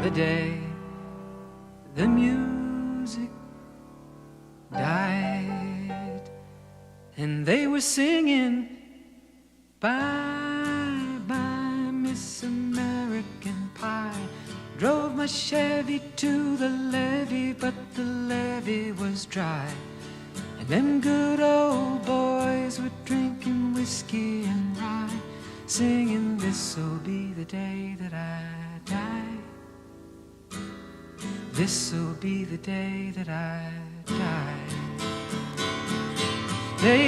the day the music died, and they were singing bye bye Miss American Pie. Drove my Chevy to the levee, but the levee was dry, and them good old boys were drinking whiskey and rye, singing this'll be the day that I die. This'll be the day that I die. They